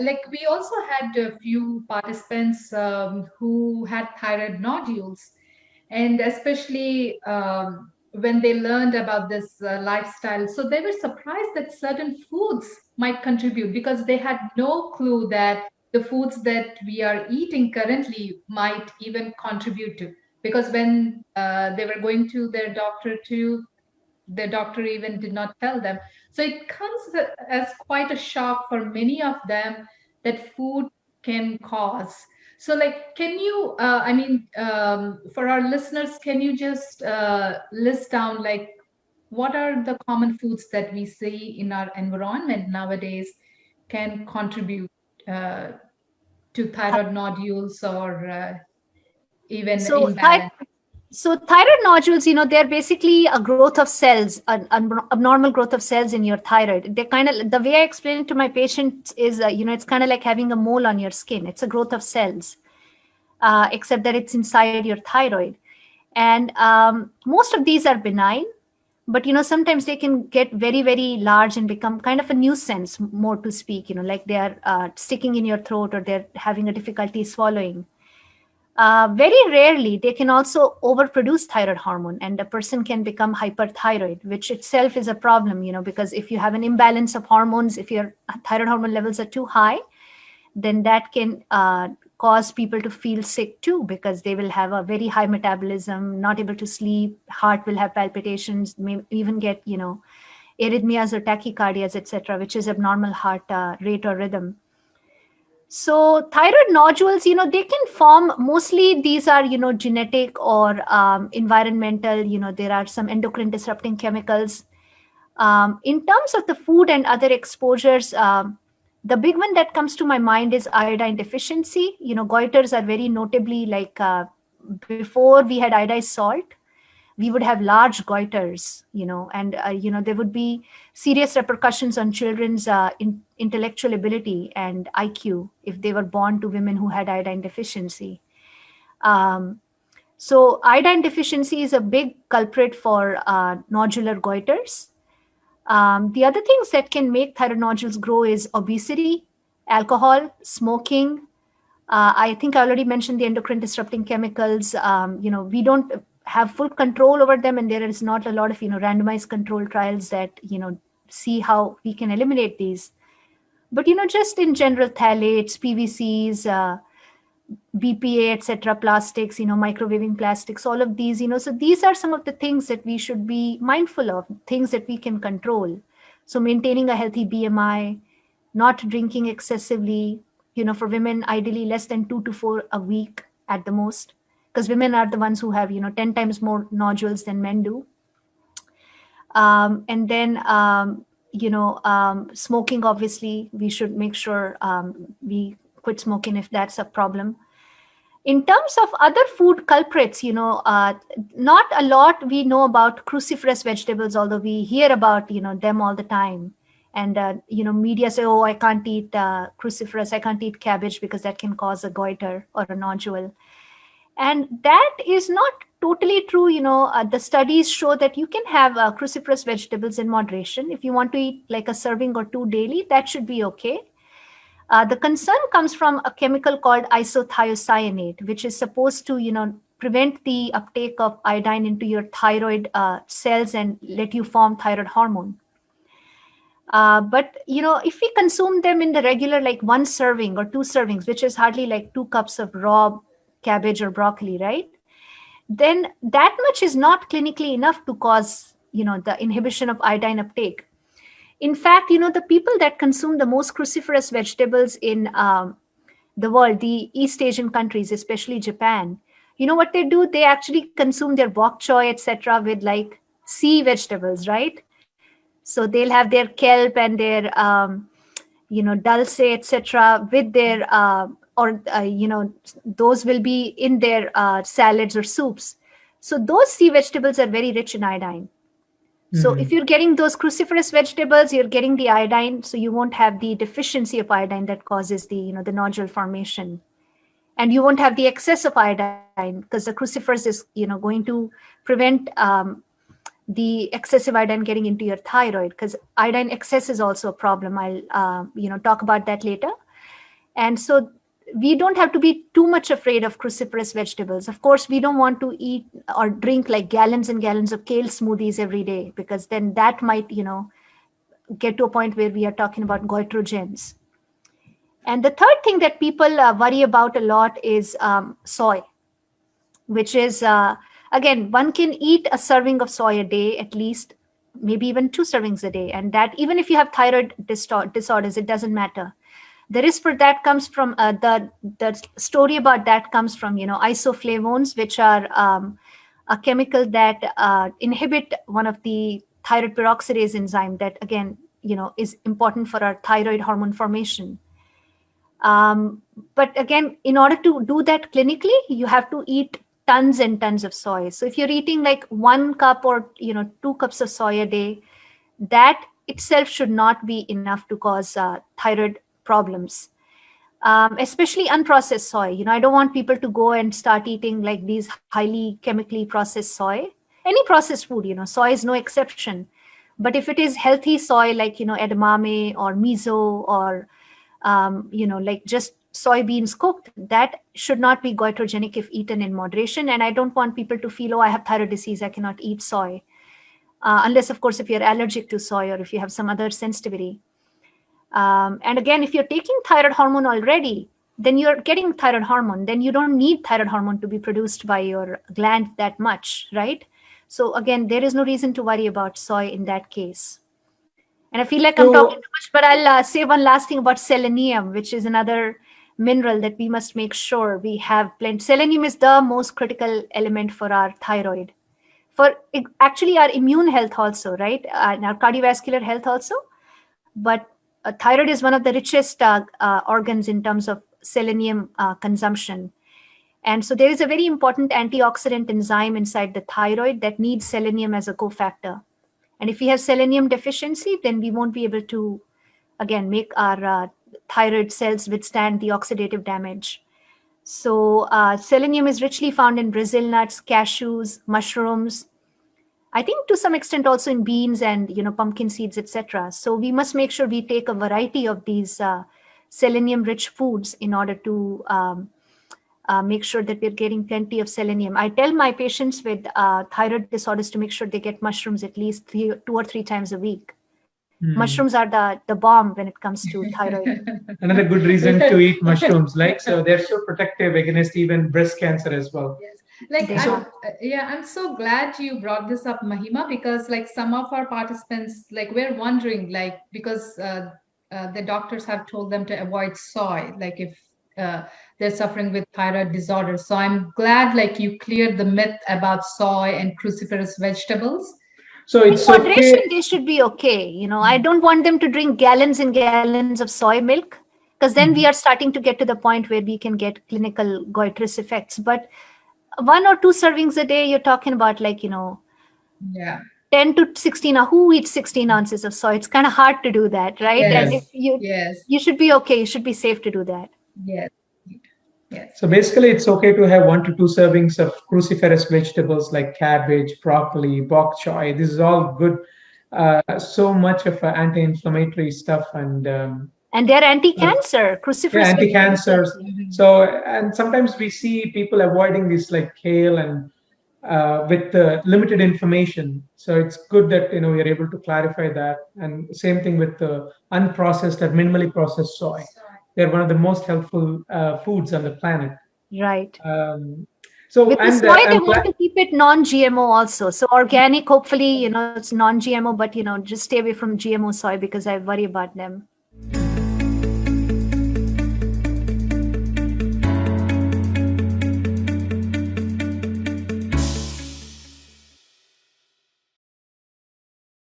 like we also had a few participants who had thyroid nodules, and especially when they learned about this lifestyle, so they were surprised that certain foods might contribute, because they had no clue that the foods that we are eating currently might even contribute to. Because when they were going to their doctor too, the doctor even did not tell them. So it comes as quite a shock for many of them that food can cause. So, like, can you, for our listeners, can you just list down, like, what are the common foods that we see in our environment nowadays can contribute uh, to thyroid nodules or even So, imbalance? so thyroid nodules, they're basically a growth of cells, an abnormal growth of cells in your thyroid. They kind of, the way I explain it to my patients is, it's kind of like having a mole on your skin. It's a growth of cells, except that it's inside your thyroid. And most of these are benign, but sometimes they can get very, very large and become kind of a nuisance, more to speak. Like they are sticking in your throat, or they're having a difficulty swallowing. Very rarely, they can also overproduce thyroid hormone, and a person can become hyperthyroid, which itself is a problem, because if you have an imbalance of hormones, if your thyroid hormone levels are too high, then that can cause people to feel sick too, because they will have a very high metabolism, not able to sleep, heart will have palpitations, may even get, arrhythmias or tachycardias, etc., which is abnormal heart rate or rhythm. So thyroid nodules, they can form, mostly these are, genetic or environmental, there are some endocrine disrupting chemicals. In terms of the food and other exposures, the big one that comes to my mind is iodine deficiency. Goiters are very notably, like before we had iodized salt, we would have large goiters, and there would be serious repercussions on children's intellectual ability and IQ if they were born to women who had iodine deficiency. Um, so iodine deficiency is a big culprit for nodular goiters. The other things that can make thyroid nodules grow is obesity, alcohol, smoking. I think I already mentioned the endocrine disrupting chemicals. We don't have full control over them, and there is not a lot of randomized control trials that see how we can eliminate these. But just in general, phthalates, PVCs, BPA, etc., plastics, microwaving plastics, all of these, so these are some of the things that we should be mindful of, things that we can control. So maintaining a healthy BMI, not drinking excessively, for women, ideally less than 2 to 4 a week at the most, because women are the ones who have, 10 times more nodules than men do. And then, smoking, obviously, we should make sure we quit smoking if that's a problem. In terms of other food culprits, not a lot we know about cruciferous vegetables, although we hear about, them all the time. And, media say, oh, I can't eat cruciferous, I can't eat cabbage because that can cause a goiter or a nodule. And that is not totally true. The studies show that you can have cruciferous vegetables in moderation. If you want to eat like a serving or two daily, that should be okay. The concern comes from a chemical called isothiocyanate, which is supposed to, prevent the uptake of iodine into your thyroid cells and let you form thyroid hormone. But, if we consume them in the regular, like one serving or two servings, which is hardly like 2 cups of raw cabbage or broccoli, right? Then that much is not clinically enough to cause, the inhibition of iodine uptake. In fact, the people that consume the most cruciferous vegetables in the world, the East Asian countries, especially Japan, what they do? They actually consume their bok choy, etc., with like sea vegetables, right? So they'll have their kelp and their, dulce, etc., with their, those will be in their salads or soups. So those sea vegetables are very rich in iodine. So if you're getting those cruciferous vegetables, you're getting the iodine, so you won't have the deficiency of iodine that causes the, the nodule formation. And you won't have the excess of iodine, because the cruciferous is, going to prevent the excessive iodine getting into your thyroid, because iodine excess is also a problem. I'll, talk about that later. And so we don't have to be too much afraid of cruciferous vegetables. Of course, we don't want to eat or drink like gallons and gallons of kale smoothies every day, because then that might, get to a point where we are talking about goitrogens. And the third thing that people worry about a lot is soy, which is, again, one can eat a serving of soy a day at least, maybe even 2 servings a day. And that, even if you have thyroid disorders, it doesn't matter. The risk for that comes from the story about that comes from, isoflavones, which are a chemical that inhibit one of the thyroid peroxidase enzyme that, again, is important for our thyroid hormone formation. But again, in order to do that clinically, you have to eat tons and tons of soy. So if you're eating like 1 cup or 2 cups of soy a day, that itself should not be enough to cause thyroid problems. Especially unprocessed soy. I don't want people to go and start eating like these highly chemically processed soy. Any processed food, soy is no exception. But if it is healthy soy, like, edamame or miso or, like just soybeans cooked, that should not be goitrogenic if eaten in moderation. And I don't want people to feel, oh, I have thyroid disease, I cannot eat soy. Unless, of course, if you're allergic to soy or if you have some other sensitivity. And again, if you're taking thyroid hormone already, then you're getting thyroid hormone. Then you don't need thyroid hormone to be produced by your gland that much, right? So again, there is no reason to worry about soy in that case. And I feel like I'm talking So, too much, but I'll say one last thing about selenium, which is another mineral that we must make sure we have plenty. Selenium is the most critical element for our thyroid, for actually our immune health also, right? And our cardiovascular health also. But thyroid is one of the richest organs in terms of selenium consumption. And so there is a very important antioxidant enzyme inside the thyroid that needs selenium as a cofactor. And if we have selenium deficiency, then we won't be able to, again, make our thyroid cells withstand the oxidative damage. So selenium is richly found in Brazil nuts, cashews, mushrooms, I think to some extent also in beans and pumpkin seeds, etc. So we must make sure we take a variety of these selenium-rich foods in order to make sure that we're getting plenty of selenium. I tell my patients with thyroid disorders to make sure they get mushrooms at least 2 or 3 times a week. hmm, Mushrooms are the bomb when it comes to thyroid. another good reason to eat mushrooms, like, so they're so protective against even breast cancer as well. Yes. Like They So, I'm are. yeah, I'm so glad you brought this up, Mahima, because like some of our participants, like we're wondering, like because the doctors have told them to avoid soy, like if they're suffering with thyroid disorder. So I'm glad like you cleared the myth about soy and cruciferous vegetables. so In it's moderation, okay. they should be okay. I don't want them to drink gallons and gallons of soy milk, because then we are Mhm. starting to get to the point where we can get clinical goitrous effects. But 1 or 2 servings a day, you're talking about like, Yeah. 10 to 16, who eats 16 ounces of soy? It's kind of hard to do that, right? And if Yes. Yes. Yes. you should be okay, you should be safe to do that. Yes. Yes. So basically, it's okay to have 1 to 2 servings of cruciferous vegetables like cabbage, broccoli, bok choy. This is all good. So much of anti-inflammatory stuff, and And they're uh, anti-cancer. yeah, Cruciferous vegetables are. anti-cancers. Mhm. So, and sometimes we see people avoiding this like kale and with limited information. So it's good that we are able to clarify that. And same thing with the unprocessed or minimally processed soy. They're one of the most helpful foods on the planet. Right. Um, so, With the and soy, they I'm want glad. to keep it non-GMO also. So organic, hopefully, it's non-GMO, but just stay away from GMO soy because I worry about them.